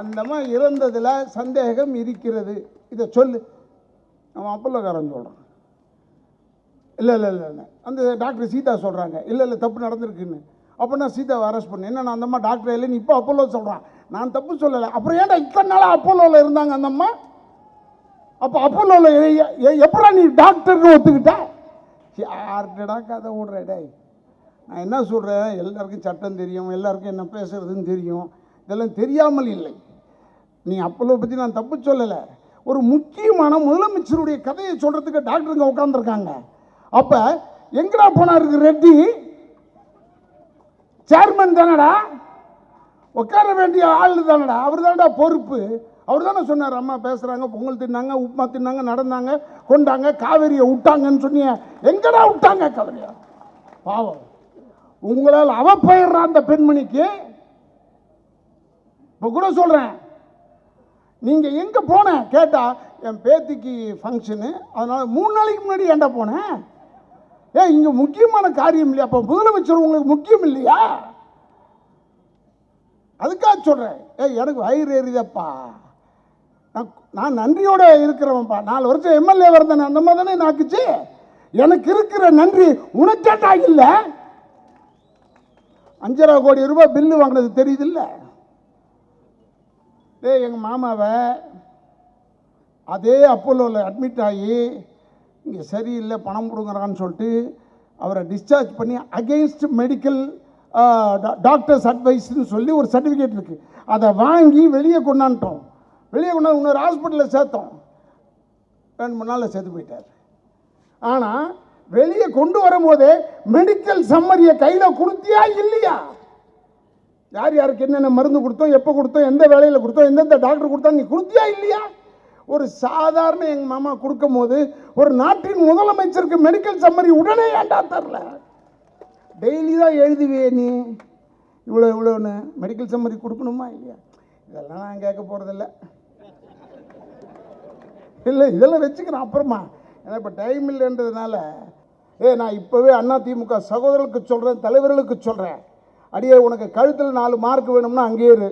அந்தம்மா இறந்ததில் சந்தேகம் இருக்கிறது, இதை சொல்லு. அவன் அப்பல்லோக்காரன் சொல்கிறான். இல்லை இல்லை இல்லை இல்லை அந்த டாக்டர் சீதா சொல்கிறாங்க, இல்லை இல்லை தப்பு நடந்திருக்குன்னு. அப்போ நான் சீதாவை அரெஸ்ட் பண்ணேன். என்ன நான் அந்தம்மா டாக்டர் இல்லைன்னு இப்போ அப்பல்லோ சொல்கிறான். நான் தப்பு சொல்லலை. அப்புறம் ஏன்டா இத்தனை நாளாக அப்பல்லோவில் இருந்தாங்க அந்தம்மா? அப்போ அப்பல்லோவில் எப்படா நீ டாக்டர்னு ஒத்துக்கிட்ட? யார்கிட்டடா கதை விடுறடே? நான் என்ன சொல்கிறேன், எல்லாருக்கும் சட்டம் தெரியும், எல்லாருக்கும் என்ன பேசுறதுன்னு தெரியும். இதெல்லாம் தெரியாமல் இல்லை. நீ அப்பல்லோ பற்றி நான் தப்பு சொல்லலை. ஒரு முக்கியமான முதலமைச்சருடைய கதையை சொல்கிறதுக்கு டாக்டருங்க உட்காந்துருக்காங்க. அப்போ எங்கடா போனாருக்கு ரெட்டி? சேர்மன் தானடா, உட்கார வேண்டிய ஆள் தானடா, அவர் தானடா பொறுப்பு. அவர் தானே சொன்னார், அம்மா பேசுகிறாங்க, பொங்கல் தின்னாங்க, உப்புமா தின்னாங்க, நடந்தாங்க, கொண்டாங்க, காவேரியை விட்டாங்கன்னு சொன்னீங்க. எங்கடா விட்டாங்க காவேரியா? பாவம், உங்களால் அவ பெயர்ற அந்த பெண்மணிக்கு. இப்போ கூட சொல்கிறேன், நீங்கள் எங்கே போன கேட்டால் என் பேத்திக்கு ஃபங்க்ஷனு, அதனால் 3 நாளைக்கு முன்னாடி ஏன்டா போனேன்? இங்கே முக்கியமான காரியம் இல்லையா? அப்போ முதலமைச்சர் உங்களுக்கு முக்கியம் இல்லையா? அதுக்காக சொல்கிறேன். எனக்கு வயிறு எறிதப்பா, நான் நன்றியோடு இருக்கிறவன்ப்பா. 4 வருஷம் எம்எல்ஏ வரந்தேன், அந்த மாதிரி தானே நாக்குச்சு. எனக்கு இருக்கிற நன்றி உனக்கேட்டா இல்லை? 5.5 கோடி ரூபாய் பில்லு வாங்கினது தெரியுது இல்லை? எங்கள் மாமாவை அதே அப்போலோவில் அட்மிட் ஆகி இங்கே சரியில்லை பணம் கொடுக்குறான்னு சொல்லிட்டு அவரை டிஸ்சார்ஜ் பண்ணி அகெயின்ஸ்ட் மெடிக்கல் டாக்டர்ஸ் அட்வைஸ்ன்னு சொல்லி ஒரு சர்டிஃபிகேட் இருக்குது. அதை வாங்கி வெளியே கொண்டாந்துட்டோம். வெளியே கொண்டாந்து இன்னொரு ஹாஸ்பிட்டலில் சேர்த்தோம். 2-3 நாளில் சேர்த்து போயிட்டார். ஆனால் வெளியே கொண்டு வரும்போதே மெடிக்கல் சம்மரியை கையில் கொடுத்தியா இல்லையா? யார் யாருக்கு என்னென்ன மருந்து கொடுத்தோம், எப்போ கொடுத்தோம், எந்த வேலையில் கொடுத்தோம், எந்தெந்த டாக்டர் கொடுத்தா நீ கொடுத்தியா இல்லையா? ஒரு சாதாரண எங்கள் மாமா கொடுக்கும் போது ஒரு நாட்டின் முதலமைச்சருக்கு மெடிக்கல் சம்மரி உடனே ஏண்டா தரல? டெய்லி தான் எழுதுவே நீ இவ்வளோன்னு மெடிக்கல் சம்மரி கொடுக்கணுமா இல்லையா? இதெல்லாம் நான் கேட்க போகிறதில்ல. இல்லை இதெல்லாம் வச்சுக்கிறேன் அப்புறமா, ஏன்னா இப்போ டைம் இல்லைன்றதுனால. நான் இப்போவே அதிமுக சகோதரர்களுக்கு சொல்கிறேன், தலைவர்களுக்கு சொல்கிறேன், அடியே உனக்கு கழுத்தில் 4 மார்க் வேணும்னா அங்கேயே இரு.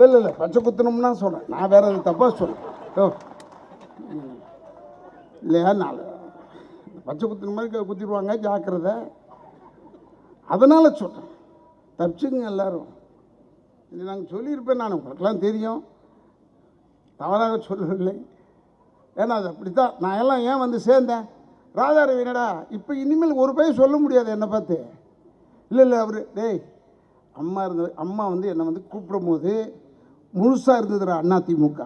இல்லை பச்சை குத்தணும்னா சொல்கிறேன், நான் வேறு எது தப்பாக சொல்கிறேன் இல்லையா? 4 பச்சை குத்துன மாதிரி குத்திடுவாங்க, ஜாக்கிரதை. அதனால் சொல்கிறேன், தப்பிச்சுங்க எல்லோரும். இது நாங்கள் சொல்லியிருப்பேன், நான் உங்களுக்கெல்லாம் தெரியும், தவறாக சொல்லவில்லை. ஏன்னா அது அப்படித்தான். நான் எல்லாம் ஏன் வந்து சேர்ந்தேன்? ராதாரவி என்னடா இப்போ இனிமேல் ஒரு பேர் சொல்ல முடியாது என்னை பார்த்து. இல்லை அவர் அம்மா வந்து என்னை வந்து கூப்பிடும் போது முழுசாக இருந்ததுடா அதிமுக.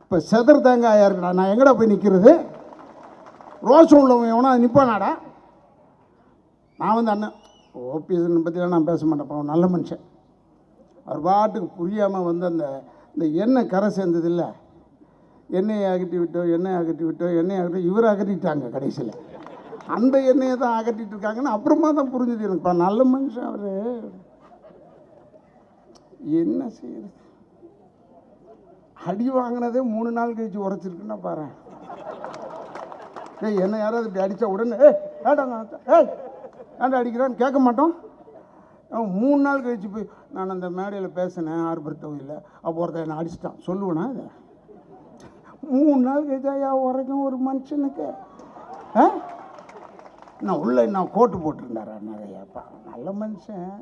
இப்போ செதர் தேங்காயா இருக்கடா, நான் எங்கடா போய் நிற்கிறது? ரோஷம் உள்ளவன் எவனா நிற்பானாடா? நான் வந்து அண்ணன் ஓபிஎஸ் பற்றிலாம் நான் பேச மாட்டேன், நல்ல மனுஷன். அவர் பாட்டுக்கு புரியாமல் வந்து இந்த எண்ணெய் கரை சேர்ந்தது இல்லை, எண்ணெயை அகட்டி விட்டோம், இவரை அகட்டிட்டாங்க கடைசியில். அந்த எண்ணெயை தான் அகட்டிட்டு இருக்காங்கன்னு அப்புறமா தான் புரிஞ்சுது எனக்கு. நல்ல மனுஷன் அவர். என்ன செய்யுது? அடி வாங்கினதே 3 நாள் கழிச்சு உரைச்சிருக்குன்னா பாரு. என்ன யாராவது இப்படி அடித்தா உடனே ஏண்டா அடிக்கிறான்னு கேட்க மாட்டோம். 3 நாள் கழிச்சு போய் நான் அந்த மேடையில் பேசினேன் ஆர்பர் தொகுதியில், அப்போ ஒருத்தர் என்னை அடிச்சிட்டான் சொல்லுவேனா? அதை 3 நாள் கழிச்சா உரைக்கும் ஒரு மனுஷனுக்கு. நான் கோட்டு போட்டிருந்தாரா நிறையாப்பா, நல்ல மனுஷன்.